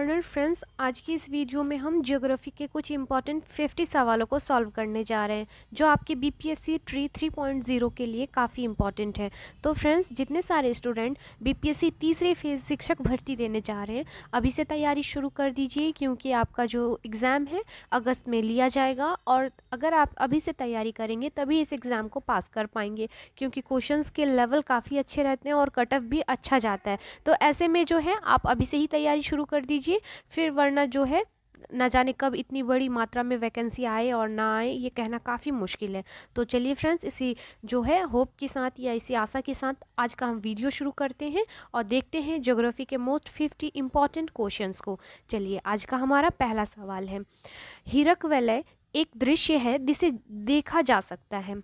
Learner friends, आज की इस वीडियो में हम ज्योग्राफी के कुछ इंपॉर्टेंट 50 सवालों को सॉल्व करने जा रहे हैं जो आपके बीपीएससी ट्री 3.0 के लिए काफ़ी इंपॉर्टेंट है। तो फ्रेंड्स, जितने सारे स्टूडेंट बीपीएससी तीसरे फेज शिक्षक भर्ती देने जा रहे हैं, अभी से तैयारी शुरू कर दीजिए क्योंकि आपका जो एग्ज़ाम है अगस्त में लिया जाएगा और अगर आप अभी से तैयारी करेंगे तभी इस एग्ज़ाम को पास कर पाएंगे क्योंकि क्वेश्चंस के लेवल काफ़ी अच्छे रहते हैं और कट ऑफ भी अच्छा जाता है। तो ऐसे में जो है आप अभी से ही तैयारी शुरू कर दीजिए, फिर वरना जो है ना जाने कब इतनी बड़ी मात्रा में वैकेंसी आए और ना आए, ये कहना काफ़ी मुश्किल है। तो चलिए फ्रेंड्स, इसी जो है होप के साथ या इसी आशा के साथ आज का हम वीडियो शुरू करते हैं और देखते हैं ज्योग्राफी के मोस्ट 50 इंपॉर्टेंट क्वेश्चंस को। चलिए, आज का हमारा पहला सवाल है, हीरक वलय एक दृश्य है जिसे देखा जा सकता है।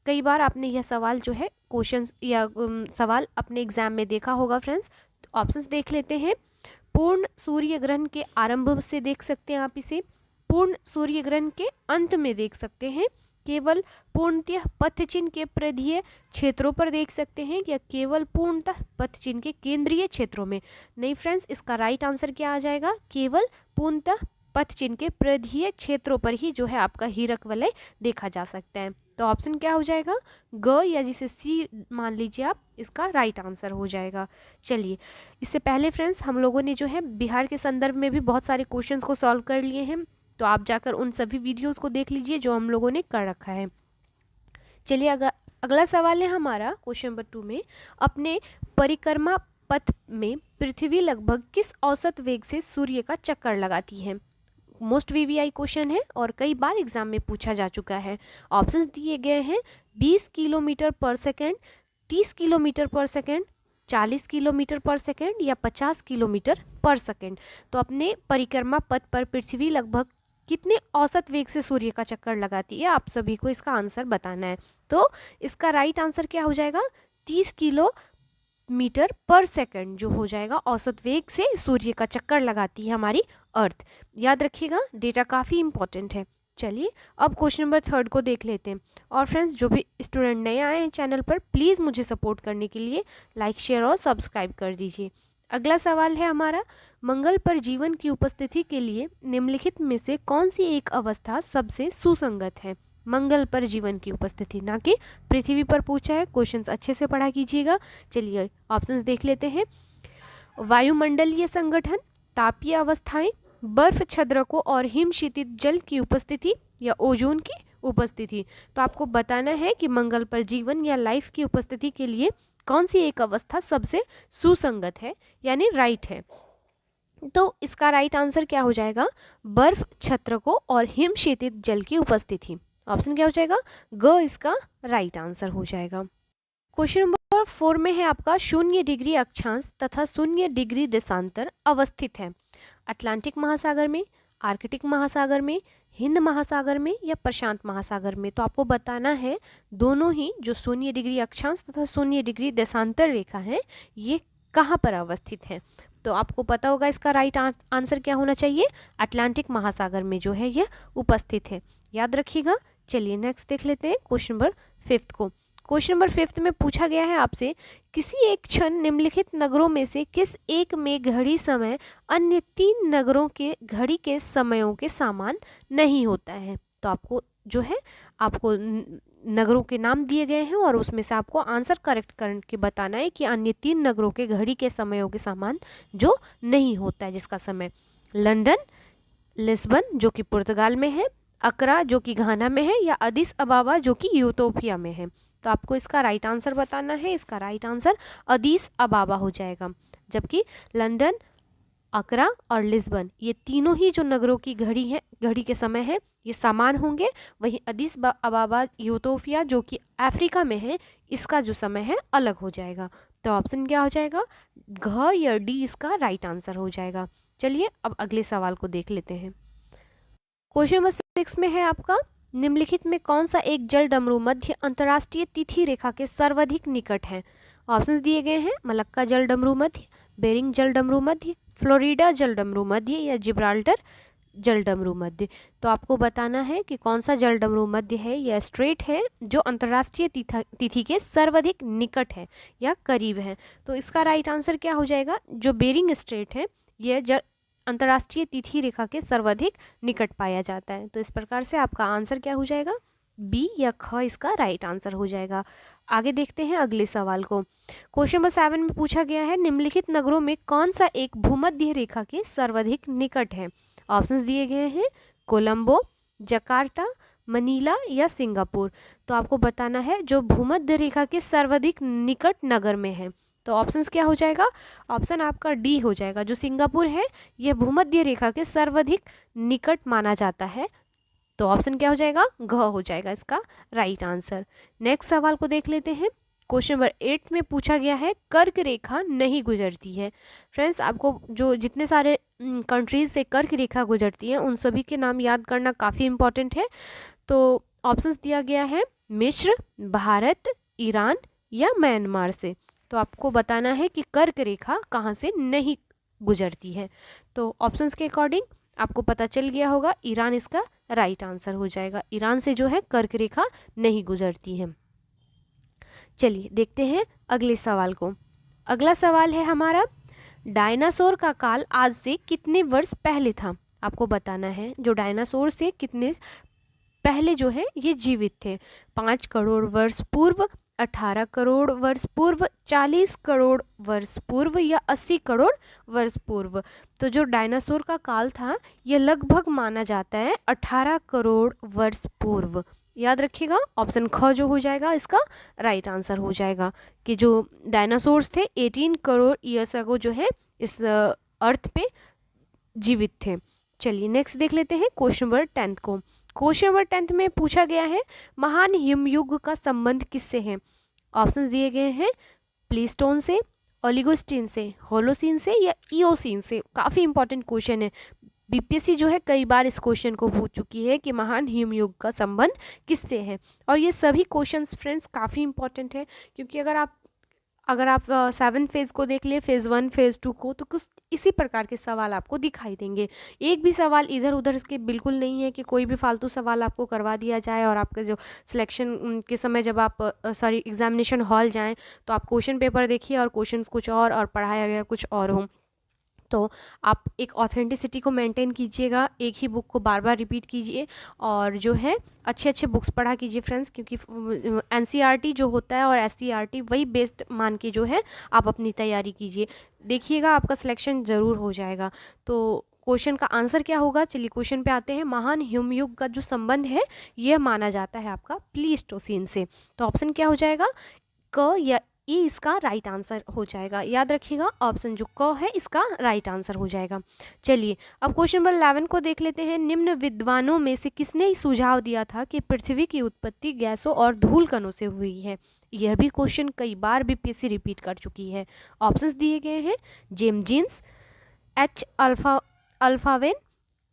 कई बार आपने यह सवाल जो है क्वेश्चंस या सवाल अपने एग्जाम में देखा होगा फ्रेंड्स। ऑप्शंस देख लेते हैं। पूर्ण सूर्य ग्रहण के आरंभ से देख सकते हैं आप इसे, पूर्ण सूर्य ग्रहण के अंत में देख सकते हैं, केवल पूर्णतः पथचिन्ह के परिधीय क्षेत्रों पर देख सकते हैं या केवल पूर्णतः पथचिन्ह के केंद्रीय क्षेत्रों में। नहीं फ्रेंड्स, इसका राइट आंसर क्या आ जाएगा, केवल पूर्णतः पथचिन्ह के परिधीय क्षेत्रों पर ही जो है आपका हीरक वलय देखा जा सकता है। तो ऑप्शन क्या हो जाएगा, ग या जिसे सी मान लीजिए आप, इसका राइट आंसर हो जाएगा। चलिए, इससे पहले फ्रेंड्स हम लोगों ने जो है बिहार के संदर्भ में भी बहुत सारे क्वेश्चंस को सॉल्व कर लिए हैं, तो आप जाकर उन सभी वीडियोस को देख लीजिए जो हम लोगों ने कर रखा है। चलिए, अगला सवाल है हमारा क्वेश्चन नंबर 2 में, अपने परिक्रमा पथ में पृथ्वी लगभग किस औसत वेग से सूर्य का चक्कर लगाती है। मोस्ट वीवीआई क्वेश्चन है और कई बार एग्जाम में पूछा जा चुका है। ऑप्शंस दिए गए हैं 20 किलोमीटर पर सेकेंड, 30 किलोमीटर पर सेकेंड, 40 किलोमीटर पर सेकेंड या 50 किलोमीटर पर सेकेंड। तो अपने परिक्रमा पथ पर पृथ्वी लगभग कितने औसत वेग से सूर्य का चक्कर लगाती है, आप सभी को इसका आंसर बताना है। तो इसका राइट आंसर क्या हो जाएगा, 30 किलोमीटर पर सेकंड जो हो जाएगा औसत वेग से सूर्य का चक्कर लगाती है हमारी अर्थ। याद रखिएगा, डेटा काफ़ी इंपॉर्टेंट है। चलिए, अब क्वेश्चन नंबर 3 को देख लेते हैं। और फ्रेंड्स, जो भी स्टूडेंट नए आए हैं चैनल पर, प्लीज़ मुझे सपोर्ट करने के लिए लाइक, शेयर और सब्सक्राइब कर दीजिए। अगला सवाल है हमारा, मंगल पर जीवन की उपस्थिति के लिए निम्नलिखित में से कौन सी एक अवस्था सबसे सुसंगत है। मंगल पर जीवन की उपस्थिति, ना कि पृथ्वी पर पूछा है। क्वेश्चंस अच्छे से पढ़ा कीजिएगा। चलिए, ऑप्शंस देख लेते हैं। वायुमंडलीय संगठन, तापीय अवस्थाएं, बर्फ छद्रकों और हिम क्षितिज जल की उपस्थिति या ओजोन की उपस्थिति। तो आपको बताना है कि मंगल पर जीवन या लाइफ की उपस्थिति के लिए कौन सी एक अवस्था सबसे सुसंगत है, यानी राइट है। तो इसका राइट आंसर क्या हो जाएगा, बर्फ छत्रकों और हिम क्षितिज जल की उपस्थिति। ऑप्शन क्या हो जाएगा, ग इसका राइट आंसर हो जाएगा। क्वेश्चन नंबर 4 में है आपका, 0 डिग्री अक्षांश तथा 0 डिग्री देशांतर अवस्थित है अटलांटिक महासागर में, आर्कटिक महासागर में, हिंद महासागर में या प्रशांत महासागर में। तो आपको बताना है दोनों ही जो 0 डिग्री अक्षांश तथा 0 डिग्री देशांतर रेखा है ये कहाँ पर अवस्थित है। तो आपको पता होगा इसका राइट आंसर क्या होना चाहिए, अटलांटिक महासागर में जो है यह उपस्थित है। याद रखिएगा। चलिए, नेक्स्ट देख लेते हैं क्वेश्चन नंबर 5 को। क्वेश्चन नंबर 5 में पूछा गया है आपसे, किसी एक क्षण निम्नलिखित नगरों में से किस एक में घड़ी समय अन्य 3 नगरों के घड़ी के समयों के समान नहीं होता है। तो आपको जो है आपको नगरों के नाम दिए गए हैं और उसमें से आपको आंसर करेक्ट करके बताना है कि अन्य 3 नगरों के घड़ी के समयों के समान जो नहीं होता है, जिसका समय लंदन, लिस्बन जो कि पुर्तगाल में है, अकरा जो कि घाना में है या अदिस अबाबा जो कि यूटोपिया में है। तो आपको इसका राइट आंसर बताना है। इसका राइट आंसर अदिस अबाबा हो जाएगा। जबकि लंदन, अकरा और लिस्बन ये तीनों ही जो नगरों की घड़ी है, घड़ी के समय है, ये समान होंगे। वहीं अदिस अबाबा यूटोपिया जो कि अफ्रीका में है, इसका जो समय है अलग हो जाएगा। तो ऑप्शन क्या हो जाएगा, घ या डी इसका राइट आंसर हो जाएगा। चलिए, अब अगले सवाल को देख लेते हैं। क्वेश्चन नंबर 6 में है आपका, निम्नलिखित में कौन सा एक जल डमरू मध्य अंतर्राष्ट्रीय तिथि रेखा के सर्वाधिक निकट है। ऑप्शंस दिए गए हैं, मलक्का जल डमरू मध्य, बेरिंग जल डमरू मध्य, फ्लोरिडा जल डमरू मध्य या जिब्राल्टर जल डमरू मध्य। तो आपको बताना है कि कौन सा जल डमरू मध्य है या स्ट्रेट है जो अंतर्राष्ट्रीय तिथि के सर्वाधिक निकट है या करीब है। तो इसका राइट आंसर क्या हो जाएगा, जो बेरिंग स्ट्रेट है यह अंतर्राष्ट्रीय तिथि रेखा के सर्वाधिक निकट पाया जाता है। तो इस प्रकार से आपका आंसर क्या हो जाएगा, बी या ख इसका राइट आंसर हो जाएगा। आगे देखते हैं अगले सवाल को। क्वेश्चन नंबर 7 में पूछा गया है, निम्नलिखित नगरों में कौन सा एक भूमध्य रेखा के सर्वाधिक निकट है। ऑप्शंस दिए गए हैं, कोलंबो, जकार्ता, मनीला या सिंगापुर। तो आपको बताना है जो भूमध्य रेखा के सर्वाधिक निकट नगर में है। तो ऑप्शंस क्या हो जाएगा, ऑप्शन आपका डी हो जाएगा। जो सिंगापुर है यह भूमध्य रेखा के सर्वाधिक निकट माना जाता है। तो ऑप्शन क्या हो जाएगा, घ हो जाएगा इसका राइट आंसर। नेक्स्ट सवाल को देख लेते हैं। क्वेश्चन नंबर 8 में पूछा गया है, कर्क रेखा नहीं गुजरती है। फ्रेंड्स, आपको जो जितने सारे कंट्रीज से कर्क रेखा गुजरती है उन सभी के नाम याद करना काफ़ी इंपॉर्टेंट है। तो ऑप्शंस दिया गया है, मिस्र, भारत, ईरान या म्यांमार से। तो आपको बताना है कि कर्क रेखा कहाँ से नहीं गुजरती है। तो ऑप्शंस के अकॉर्डिंग आपको पता चल गया होगा, ईरान इसका राइट आंसर हो जाएगा। ईरान से जो है कर्क रेखा नहीं गुजरती है। चलिए देखते हैं अगले सवाल को। अगला सवाल है हमारा, डायनासोर का काल आज से कितने वर्ष पहले था। आपको बताना है जो डायनासोर से कितने पहले जो है ये जीवित थे। 5 करोड़ वर्ष पूर्व, 18 करोड़ वर्ष पूर्व, 40 करोड़ वर्ष पूर्व या 80 करोड़ वर्ष पूर्व। तो जो डायनासोर का काल था ये लगभग माना जाता है 18 करोड़ वर्ष पूर्व। याद रखिएगा, ऑप्शन ख जो हो जाएगा इसका राइट आंसर हो जाएगा कि जो डायनासोर्स थे 18 करोड़ ईयर्स अगो जो है इस अर्थ पे जीवित थे। चलिए नेक्स्ट देख लेते हैं क्वेश्चन नंबर 10 को। क्वेश्चन नंबर 10 में पूछा गया है, महान हिमयुग का संबंध किससे है। ऑप्शन दिए गए हैं, प्लीस्टोन से, ओलिगोस्टीन से, होलोसीन से या इओसीन से। काफ़ी इंपॉर्टेंट क्वेश्चन है। बीपीएससी जो है कई बार इस क्वेश्चन को पूछ चुकी है कि महान हिमयुग का संबंध किससे है। और ये सभी क्वेश्चंस फ्रेंड्स काफ़ी इंपॉर्टेंट है, क्योंकि अगर आप 7 फेज़ को देख लिए, फेज़ 1 फेज़ 2 को, तो कुछ इसी प्रकार के सवाल आपको दिखाई देंगे। एक भी सवाल इधर उधर इसके बिल्कुल नहीं है कि कोई भी फालतू सवाल आपको करवा दिया जाए और आपके जो सिलेक्शन के समय जब आप एग्जामिनेशन हॉल जाएं तो आप क्वेश्चन पेपर देखिए और क्वेश्चंस कुछ और पढ़ाया गया कुछ और हो। तो आप एक ऑथेंटिसिटी को मेंटेन कीजिएगा, एक ही बुक को बार बार रिपीट कीजिए और जो है अच्छे अच्छे बुक्स पढ़ा कीजिए फ्रेंड्स, क्योंकि एनसीईआरटी जो होता है और एससीईआरटी वही बेस्ड मान के जो है आप अपनी तैयारी कीजिए। देखिएगा आपका सिलेक्शन ज़रूर हो जाएगा। तो क्वेश्चन का आंसर क्या होगा, चलिए क्वेश्चन पे आते हैं। महान हिमयुग का जो संबंध है यह माना जाता है आपका प्लीस्टोसीन से। तो ऑप्शन क्या हो जाएगा, क या ई इसका राइट आंसर हो जाएगा। याद रखिएगा, ऑप्शन जो क है इसका राइट आंसर हो जाएगा। चलिए अब क्वेश्चन नंबर 11 को देख लेते हैं। निम्न विद्वानों में से किसने सुझाव दिया था कि पृथ्वी की उत्पत्ति गैसों और धूल कणों से हुई है। यह भी क्वेश्चन कई बार बीपीएससी रिपीट कर चुकी है। ऑप्शंस दिए गए हैं, जेम्स जीन्स, एच अल्फावेन,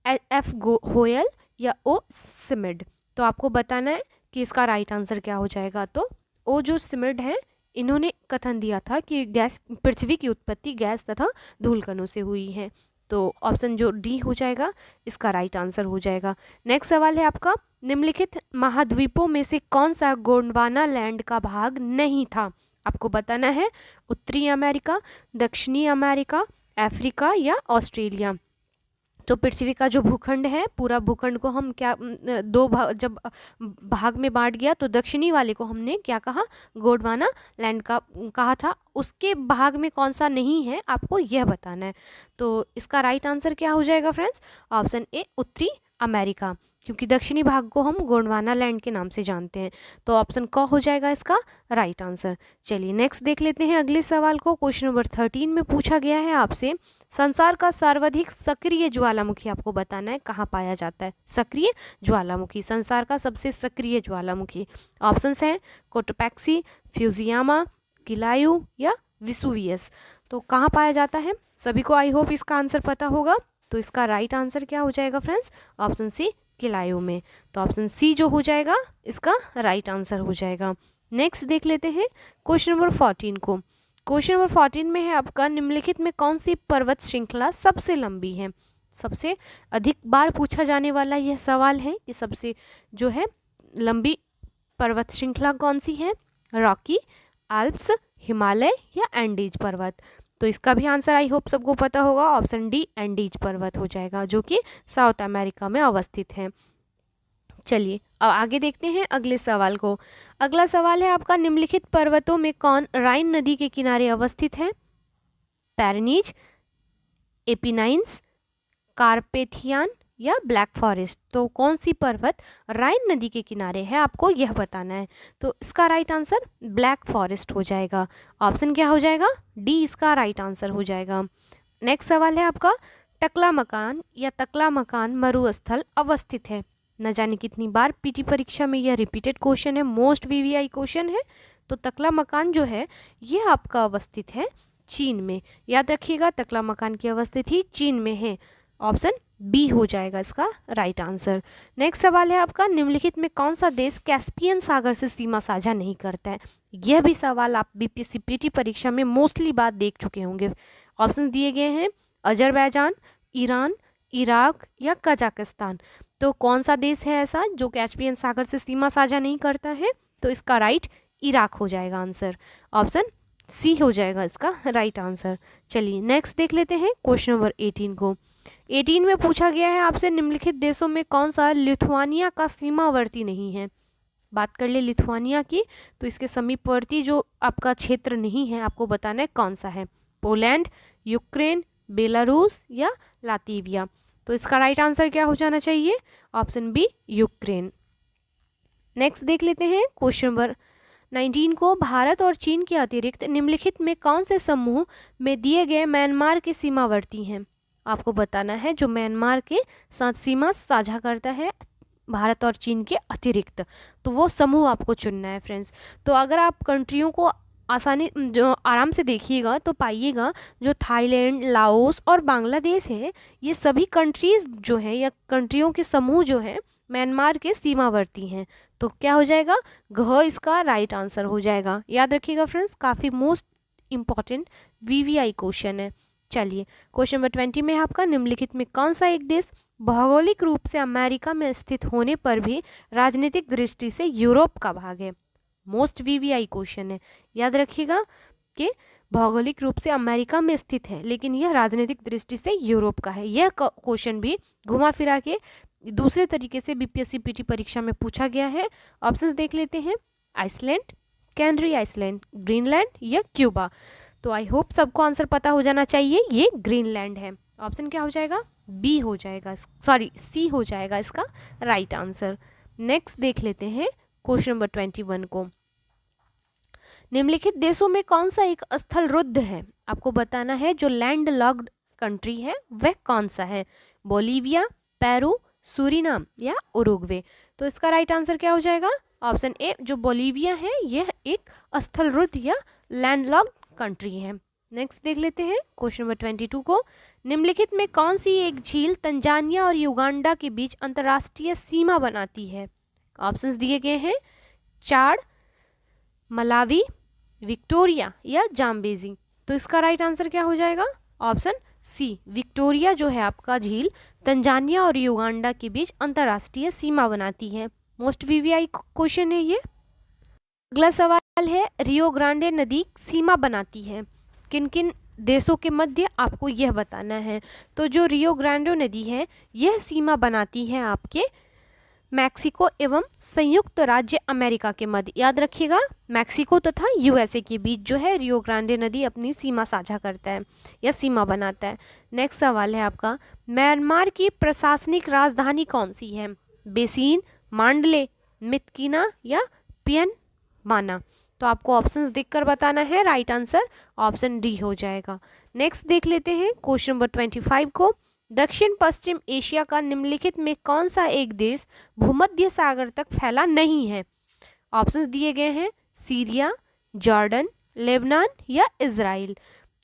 एफ होयल या ओ सिमिड। तो आपको बताना है कि इसका राइट आंसर क्या हो जाएगा। तो ओ जो सिमिड है इन्होंने कथन दिया था कि पृथ्वी की उत्पत्ति गैस तथा धूल कणों से हुई है। तो ऑप्शन जो डी हो जाएगा इसका राइट आंसर हो जाएगा। नेक्स्ट सवाल है आपका, निम्नलिखित महाद्वीपों में से कौन सा गोंडवाना लैंड का भाग नहीं था। आपको बताना है, उत्तरी अमेरिका, दक्षिणी अमेरिका, अफ्रीका या ऑस्ट्रेलिया। तो पृथ्वी का जो भूखंड है पूरा भूखंड को हम क्या दो भाग जब भाग में बांट गया तो दक्षिणी वाले को हमने क्या कहा, गोंडवाना लैंड का कहा था। उसके भाग में कौन सा नहीं है आपको यह बताना है। तो इसका राइट आंसर क्या हो जाएगा फ्रेंड्स, ऑप्शन ए उत्तरी अमेरिका, क्योंकि दक्षिणी भाग को हम गोंडवाना लैंड के नाम से जानते हैं। तो ऑप्शन क हो जाएगा इसका राइट आंसर। चलिए नेक्स्ट देख लेते हैं अगले सवाल को। क्वेश्चन नंबर 13 में पूछा गया है आपसे, संसार का सर्वाधिक सक्रिय ज्वालामुखी आपको बताना है कहाँ पाया जाता है। सक्रिय ज्वालामुखी, संसार का सबसे सक्रिय ज्वालामुखी। ऑप्शंस हैं, कोटोपैक्सी, फ्यूजियामा, किलायू या विसुवियस। तो कहाँ पाया जाता है, सभी को आई होप इसका आंसर पता होगा। तो इसका राइट आंसर क्या हो जाएगा फ्रेंड्स, ऑप्शन सी किलायू में। तो ऑप्शन सी जो हो जाएगा इसका राइट आंसर हो जाएगा। नेक्स्ट देख लेते हैं क्वेश्चन नंबर 14 को। क्वेश्चन नंबर 14 में है आपका, निम्नलिखित में कौन सी पर्वत श्रृंखला सबसे लंबी है। सबसे अधिक बार पूछा जाने वाला यह सवाल है कि सबसे जो है लंबी पर्वत श्रृंखला कौन सी है, रॉकी, आल्प्स, हिमालय या एंडीज पर्वत। तो इसका भी आंसर आई होप सबको पता होगा, ऑप्शन डी एंडीज पर्वत हो जाएगा, जो कि साउथ अमेरिका में अवस्थित है। चलिए अब आगे देखते हैं अगले सवाल को। अगला सवाल है आपका, निम्नलिखित पर्वतों में कौन राइन नदी के किनारे अवस्थित है? पैरेनीज, एपिनाइन्स, कार्पेथियन या ब्लैक फॉरेस्ट। तो कौन सी पर्वत राइन नदी के किनारे है, आपको यह बताना है। तो इसका राइट आंसर ब्लैक फॉरेस्ट हो जाएगा। ऑप्शन क्या हो जाएगा? डी इसका राइट आंसर हो जाएगा। नेक्स्ट सवाल है आपका, टकलामकान या तकलामकान मरुस्थल अवस्थित है? न जाने कितनी बार पीटी परीक्षा में यह रिपीटेड क्वेश्चन है, मोस्ट वीवीआई क्वेश्चन है। तो तकलामकान जो है ये आपका अवस्थित है चीन में। याद रखिएगा तकलामकान की अवस्थिति चीन में है। ऑप्शन बी हो जाएगा इसका राइट आंसर। नेक्स्ट सवाल है आपका, निम्नलिखित में कौन सा देश कैस्पियन सागर से सीमा साझा नहीं करता है? यह भी सवाल आप बीपीएससी पीटी परीक्षा में मोस्टली बात देख चुके होंगे। ऑप्शन दिए गए हैं अजरबैजान, ईरान, इराक या कजाकिस्तान। तो कौन सा देश है ऐसा जो कैस्पियन सागर से सीमा साझा नहीं करता है? तो इसका राइट इराक हो जाएगा आंसर। ऑप्शन सी हो जाएगा इसका राइट आंसर। चलिए नेक्स्ट देख लेते हैं क्वेश्चन नंबर 18 को। 18 में पूछा गया है आपसे, निम्नलिखित देशों में कौन सा लिथुआनिया का सीमावर्ती नहीं है? बात कर ले लिथुआनिया की, तो इसके समीपवर्ती जो आपका क्षेत्र नहीं है आपको बताना है कौन सा है। पोलैंड, यूक्रेन, बेलारूस या लातविया। तो इसका राइट आंसर क्या हो जाना चाहिए? Option B Ukraine. नेक्स्ट देख लेते हैं क्वेश्चन नंबर 19 को। भारत और चीन के अतिरिक्त निम्नलिखित में कौन से समूह में दिए गए म्यांमार के सीमावर्ती हैं? आपको बताना है जो म्यांमार के साथ सीमा साझा करता है भारत और चीन के अतिरिक्त, तो वो समूह आपको चुनना है फ्रेंड्स। तो अगर आप कंट्रियों को आसानी जो आराम से देखिएगा तो पाइएगा जो थाईलैंड, लाओस और बांग्लादेश है, ये सभी कंट्रीज जो हैं या कंट्रियों के समूह जो हैं म्यांमार के सीमावर्ती हैं। तो क्या हो जाएगा? घ इसका राइट आंसर हो जाएगा। याद रखिएगा फ्रेंड्स, काफ़ी मोस्ट इम्पॉर्टेंट वीवीआई क्वेश्चन है। चलिए क्वेश्चन नंबर 20 में आपका, निम्नलिखित में कौन सा एक देश भौगोलिक रूप से अमेरिका में स्थित होने पर भी राजनीतिक दृष्टि से यूरोप का भाग है? मोस्ट वीवीआई क्वेश्चन है। याद रखिएगा कि भौगोलिक रूप से अमेरिका में स्थित है लेकिन यह राजनीतिक दृष्टि से यूरोप का है। यह क्वेश्चन भी घुमा फिरा के दूसरे तरीके से बीपीएससी पीटी परीक्षा में पूछा गया है। ऑप्शंस देख लेते हैं, आइसलैंड, कैनरी आइसलैंड, ग्रीनलैंड या क्यूबा। तो आई होप सबको आंसर पता हो जाना चाहिए, ये ग्रीनलैंड है। ऑप्शन क्या हो जाएगा? बी हो जाएगा, सॉरी सी हो जाएगा इसका राइट आंसर। नेक्स्ट देख लेते हैं क्वेश्चन नंबर 21 को। निम्नलिखित देशों में कौन सा एक स्थल रुद्ध है? आपको बताना है जो लैंड लॉक्ड कंट्री है वह कौन सा है। बोलीविया, पेरू, सूरीनाम या उरुग्वे। तो इसका राइट आंसर क्या हो जाएगा? ऑप्शन ए जो बोलीविया है यह एक स्थल रुद्ध या लैंडलॉक्ड कंट्री है। नेक्स्ट देख लेते हैं क्वेश्चन नंबर 22 को। निम्नलिखित में कौन सी एक झील तंजानिया और युगांडा के बीच अंतर्राष्ट्रीय सीमा बनाती है? ऑप्शंस दिए गए हैं, चाड, मलावी, विक्टोरिया या जाम्बेजी। तो इसका राइट आंसर क्या हो जाएगा? ऑप्शन सी विक्टोरिया जो है आपका झील तंजानिया और युगांडा के बीच अंतर्राष्ट्रीय सीमा बनाती है। मोस्ट वीवीआई क्वेश्चन है ये। अगला सवाल है, रियो ग्रांडे नदी सीमा बनाती है किन किन देशों के मध्य? आपको यह बताना है। तो जो रियो ग्रांडे नदी है यह सीमा बनाती है आपके मैक्सिको एवं संयुक्त राज्य अमेरिका के मध्य। याद रखिएगा मैक्सिको तथा यूएसए के बीच जो है रियो ग्रांडे नदी अपनी सीमा साझा करता है या सीमा बनाता है। नेक्स्ट सवाल है आपका, म्यांमार की प्रशासनिक राजधानी कौन सी है? बेसिन, मांडले, मित्किना या पियन माना। तो आपको ऑप्शंस देखकर बताना है, राइट आंसर ऑप्शन डी हो जाएगा। नेक्स्ट देख लेते हैं क्वेश्चन नंबर 25 को। दक्षिण पश्चिम एशिया का निम्नलिखित में कौन सा एक देश भूमध्य सागर तक फैला नहीं है? ऑप्शंस दिए गए हैं, सीरिया, जॉर्डन, लेबनान या इजराइल।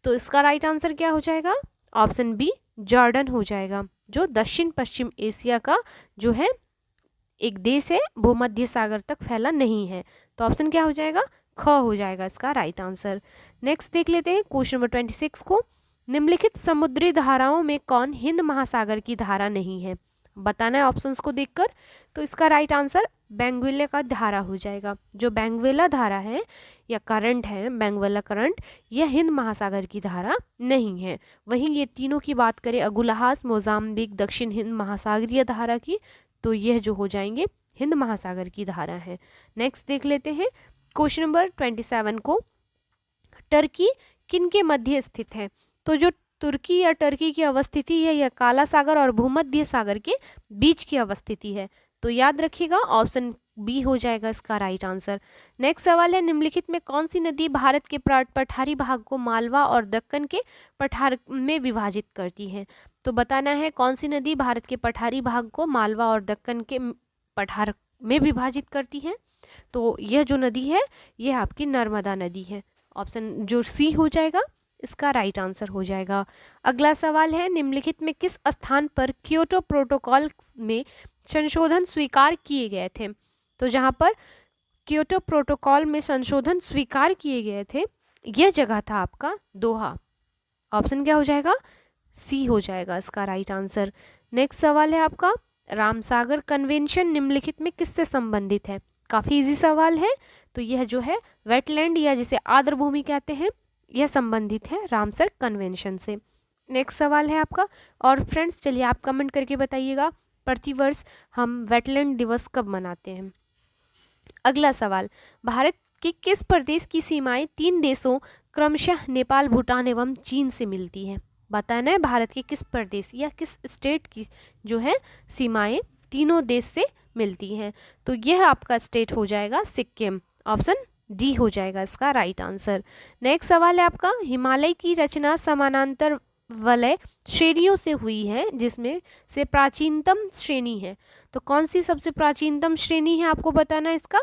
तो इसका राइट आंसर क्या हो जाएगा? ऑप्शन बी जॉर्डन हो जाएगा, जो दक्षिण पश्चिम एशिया का जो है एक देश है भूमध्य सागर तक फैला नहीं है। तो ऑप्शन क्या हो जाएगा? ख हो जाएगा इसका राइट आंसर। नेक्स्ट देख लेते हैं क्वेश्चन नंबर 26 को। निम्नलिखित समुद्री धाराओं में कौन हिंद महासागर की धारा नहीं है? बताना है ऑप्शंस को देखकर। तो इसका राइट आंसर बेंगुएला का धारा हो जाएगा। जो बेंगुएला धारा है या करंट है, बेंगुएला करंट, यह हिंद महासागर की धारा नहीं है। वहीं ये तीनों की बात करें, अगुलहास, मोजाम्बिक, दक्षिण हिंद महासागरीय धारा की, तो यह जो हो जाएंगे हिंद महासागर की धारा है। नेक्स्ट देख लेते हैं क्वेश्चन नंबर 27 को। टर्की किन के मध्य स्थित है? तो जो तुर्की या टर्की की अवस्थिति है यह काला सागर और भूमध्य सागर के बीच की अवस्थिति है। तो याद रखिएगा ऑप्शन बी हो जाएगा इसका राइट आंसर। नेक्स्ट सवाल है, निम्नलिखित में कौन सी नदी भारत के पठारी भाग को मालवा और दक्कन के पठार में विभाजित करती है? तो बताना है कौन सी नदी भारत के पठारी भाग को मालवा और दक्कन के पठार में विभाजित करती है? तो यह जो नदी है यह आपकी नर्मदा नदी है। ऑप्शन जो सी हो जाएगा इसका राइट आंसर हो जाएगा। अगला सवाल है, निम्नलिखित में किस स्थान पर क्योटो प्रोटोकॉल में संशोधन स्वीकार किए गए थे? तो जहां पर क्योटो प्रोटोकॉल में संशोधन स्वीकार किए गए थे यह जगह था आपका दोहा। ऑप्शन क्या हो जाएगा? सी हो जाएगा इसका राइट आंसर। नेक्स्ट सवाल है आपका, रामसागर कन्वेंशन निम्नलिखित में किससे संबंधित है? काफी इजी सवाल है। तो यह जो है वेटलैंड या जिसे आर्द्र भूमि कहते हैं यह संबंधित है रामसर कन्वेंशन से। नेक्स्ट सवाल है आपका, और फ्रेंड्स चलिए आप कमेंट करके बताइएगा प्रतिवर्ष हम वेटलैंड दिवस कब मनाते हैं। अगला सवाल, भारत के किस प्रदेश की सीमाएं 3 देशों क्रमशः नेपाल, भूटान एवं चीन से मिलती है? बताना है भारत के किस प्रदेश या किस स्टेट की जो है सीमाएं तीनों देश से मिलती हैं? तो यह आपका स्टेट हो जाएगा सिक्किम। ऑप्शन डी हो जाएगा इसका राइट आंसर। नेक्स्ट सवाल है आपका, हिमालय की रचना समानांतर वलय श्रेणियों से हुई है जिसमें से प्राचीनतम श्रेणी है। तो कौन सी सबसे प्राचीनतम श्रेणी है आपको बताना है इसका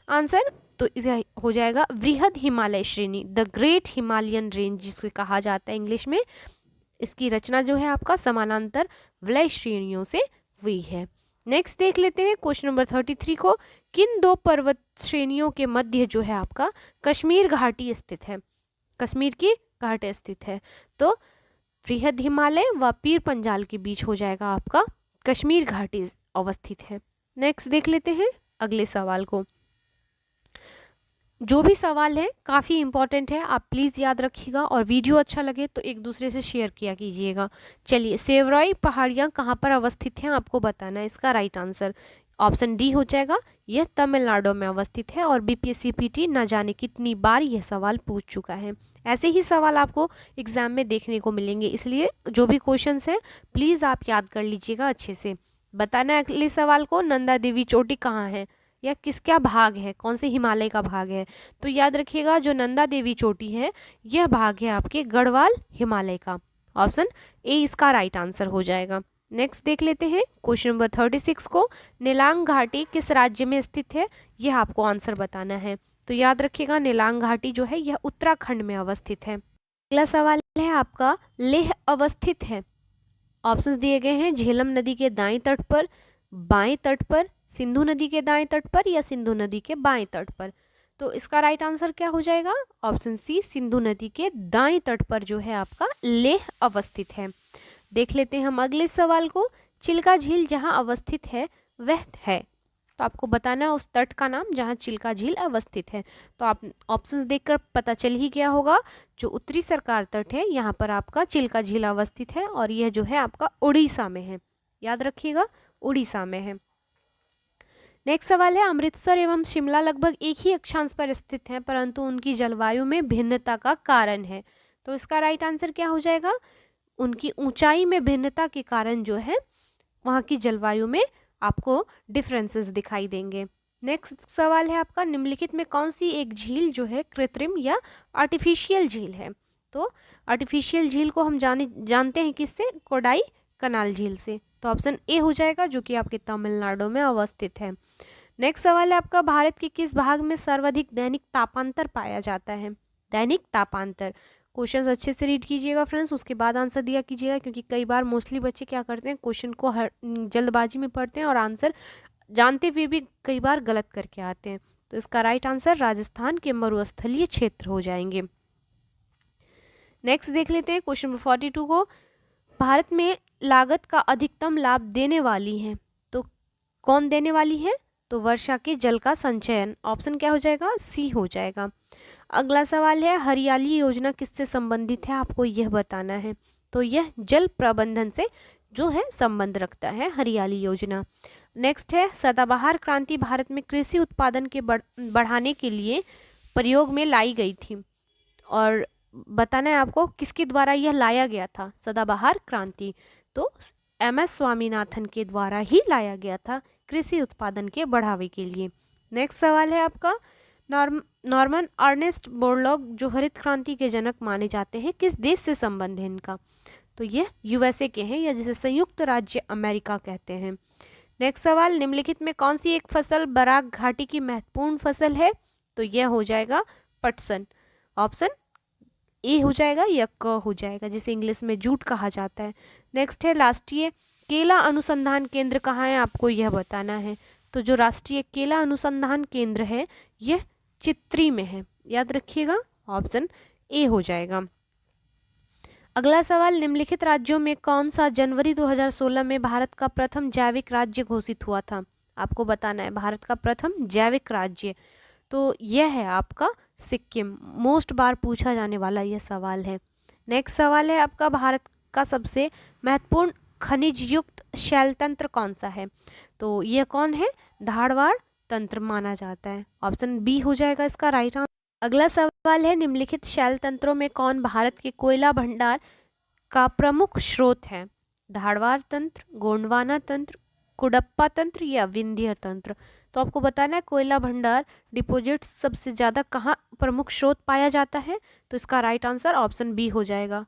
आंसर। तो इसे हो जाएगा वृहद हिमालय श्रेणी, द ग्रेट हिमालयन रेंज जिसको कहा जाता है इंग्लिश में। इसकी रचना जो है आपका समानांतर वलय श्रेणियों से हुई है। नेक्स्ट देख लेते हैं क्वेश्चन नंबर 33 को, किन 2 पर्वत श्रेणियों के मध्य जो है आपका कश्मीर घाटी स्थित है? कश्मीर की घाटी स्थित है। तो वृहद हिमालय व पीर पंजाल के बीच हो जाएगा आपका कश्मीर घाटी अवस्थित है। नेक्स्ट देख लेते हैं अगले सवाल को। जो भी सवाल है काफ़ी इंपॉर्टेंट है, आप प्लीज़ याद रखिएगा और वीडियो अच्छा लगे तो एक दूसरे से शेयर किया कीजिएगा। चलिए, सेवरॉय पहाड़ियाँ कहाँ पर अवस्थित हैं आपको बताना है इसका राइट आंसर। ऑप्शन डी हो जाएगा, यह तमिलनाडु में अवस्थित है और बीपीएससी न जाने कितनी बार यह सवाल पूछ चुका है। ऐसे ही सवाल आपको एग्जाम में देखने को मिलेंगे, इसलिए जो भी क्वेश्चंस हैं प्लीज़ आप याद कर लीजिएगा अच्छे से। बताना है अगले सवाल को, नंदा देवी चोटी कहाँ है या किसका भाग है, कौन से हिमालय का भाग है? तो याद रखिएगा जो नंदा देवी चोटी है यह भाग है आपके गढ़वाल हिमालय का। ऑप्शन ए इसका राइट आंसर हो जाएगा। नेक्स्ट देख लेते हैं क्वेश्चन नंबर 36 को, नीलांग घाटी किस राज्य में स्थित है? यह आपको आंसर बताना है। तो याद रखिएगा नीलांग घाटी जो है यह उत्तराखंड में अवस्थित है। अगला सवाल है आपका, लेह अवस्थित है। ऑप्शंस दिए गए हैं, झेलम नदी के दाएं तट पर, बाएं तट पर, सिंधु नदी के दाएं तट पर या सिंधु नदी के बाएं तट पर। तो इसका राइट आंसर क्या हो जाएगा? ऑप्शन सी, सिंधु नदी के दाएं तट पर जो है आपका लेह अवस्थित है। देख लेते हैं हम अगले सवाल को, चिल्का झील जहां अवस्थित है वह है। तो आपको बताना है उस तट का नाम जहां चिल्का झील अवस्थित है। तो आप ऑप्शंस देखकर पता चल ही गया होगा, जो उत्तरी सरकार तट है यहाँ पर आपका चिल्का झील अवस्थित है और यह जो है आपका उड़ीसा में है। याद रखिएगा उड़ीसा में है। नेक्स्ट सवाल है, अमृतसर एवं शिमला लगभग एक ही अक्षांश पर स्थित हैं परंतु उनकी जलवायु में भिन्नता का कारण है। तो इसका राइट आंसर क्या हो जाएगा? उनकी ऊंचाई में भिन्नता के कारण जो है वहाँ की जलवायु में आपको डिफरेंसेस दिखाई देंगे। नेक्स्ट सवाल है आपका, निम्नलिखित में कौन सी एक झील जो है कृत्रिम या आर्टिफिशियल झील है? तो आर्टिफिशियल झील को हम जानते हैं किससे? कोडाई कनाल झील से। तो ऑप्शन ए हो जाएगा जो कि आपके तमिलनाडु में अवस्थित है। नेक्स्ट सवाल है आपका, भारत के किस भाग में सर्वाधिक दैनिक तापांतर पाया जाता है? दैनिक तापांतर। क्वेश्चंस अच्छे से रीड कीजिएगा फ्रेंड्स, उसके बाद आंसर दिया कीजिएगा, क्योंकि कई बार मोस्टली बच्चे क्या करते हैं क्वेश्चन को जल्दबाजी में पढ़ते हैं और आंसर जानते हुए भी कई बार गलत करके आते हैं। तो इसका राइट आंसर राजस्थान के मरुस्थलीय क्षेत्र हो जाएंगे। नेक्स्ट देख लेते हैं क्वेश्चन नंबर 42 को, भारत में लागत का अधिकतम लाभ देने वाली है, तो कौन देने वाली है? तो वर्षा के जल का संचयन। ऑप्शन क्या हो जाएगा? सी हो जाएगा। अगला सवाल है, हरियाली योजना किससे संबंधित है? आपको यह बताना है। तो यह जल प्रबंधन से जो है संबंध रखता है हरियाली योजना। नेक्स्ट है, सदाबहार क्रांति भारत में कृषि उत्पादन के बढ़ाने के लिए प्रयोग में लाई गई थी, और बताना है आपको किसके द्वारा यह लाया गया था सदाबहार क्रांति? तो MS स्वामीनाथन के द्वारा ही लाया गया था कृषि उत्पादन के बढ़ावे के लिए। नेक्स्ट सवाल है आपका, नॉर्मन अर्नेस्ट बोरलॉग जो हरित क्रांति के जनक माने जाते हैं, किस देश से संबंध है इनका? तो ये USA के हैं, या जिसे संयुक्त राज्य अमेरिका कहते हैं। नेक्स्ट सवाल, निम्नलिखित में कौन सी एक फसल बराक घाटी की महत्वपूर्ण फसल है? तो यह हो जाएगा पटसन। ऑप्शन ए हो जाएगा या क हो जाएगा, जिसे इंग्लिश में जूट कहा जाता है। नेक्स्ट है, राष्ट्रीय केला अनुसंधान केंद्र कहाँ है? आपको यह बताना है। तो जो राष्ट्रीय केला अनुसंधान केंद्र है यह चित्री में है, याद रखिएगा, ऑप्शन ए हो जाएगा। अगला सवाल, निम्नलिखित राज्यों में कौन सा जनवरी 2016 में भारत का प्रथम जैविक राज्य घोषित हुआ था? आपको बताना है भारत का प्रथम जैविक राज्य, तो यह है आपका सिक्किम। मोस्ट बार पूछा जाने वाला यह सवाल है। नेक्स्ट सवाल है आपका, भारत का सबसे महत्वपूर्ण खनिज युक्त शैल तंत्र कौन सा है? तो यह कौन है? धारवाड़ तंत्र माना जाता है। ऑप्शन बी हो जाएगा इसका राइट आंसर। अगला सवाल है, निम्नलिखित शैल तंत्रों में कौन भारत के कोयला भंडार का प्रमुख स्रोत है? धारवाड़ तंत्र, गोंडवाना तंत्र, कुडप्पा तंत्र या विंध्य तंत्र? तो आपको बताना है कोयला भंडार डिपॉजिट सबसे ज़्यादा कहाँ प्रमुख स्रोत पाया जाता है? तो इसका राइट आंसर ऑप्शन बी हो जाएगा।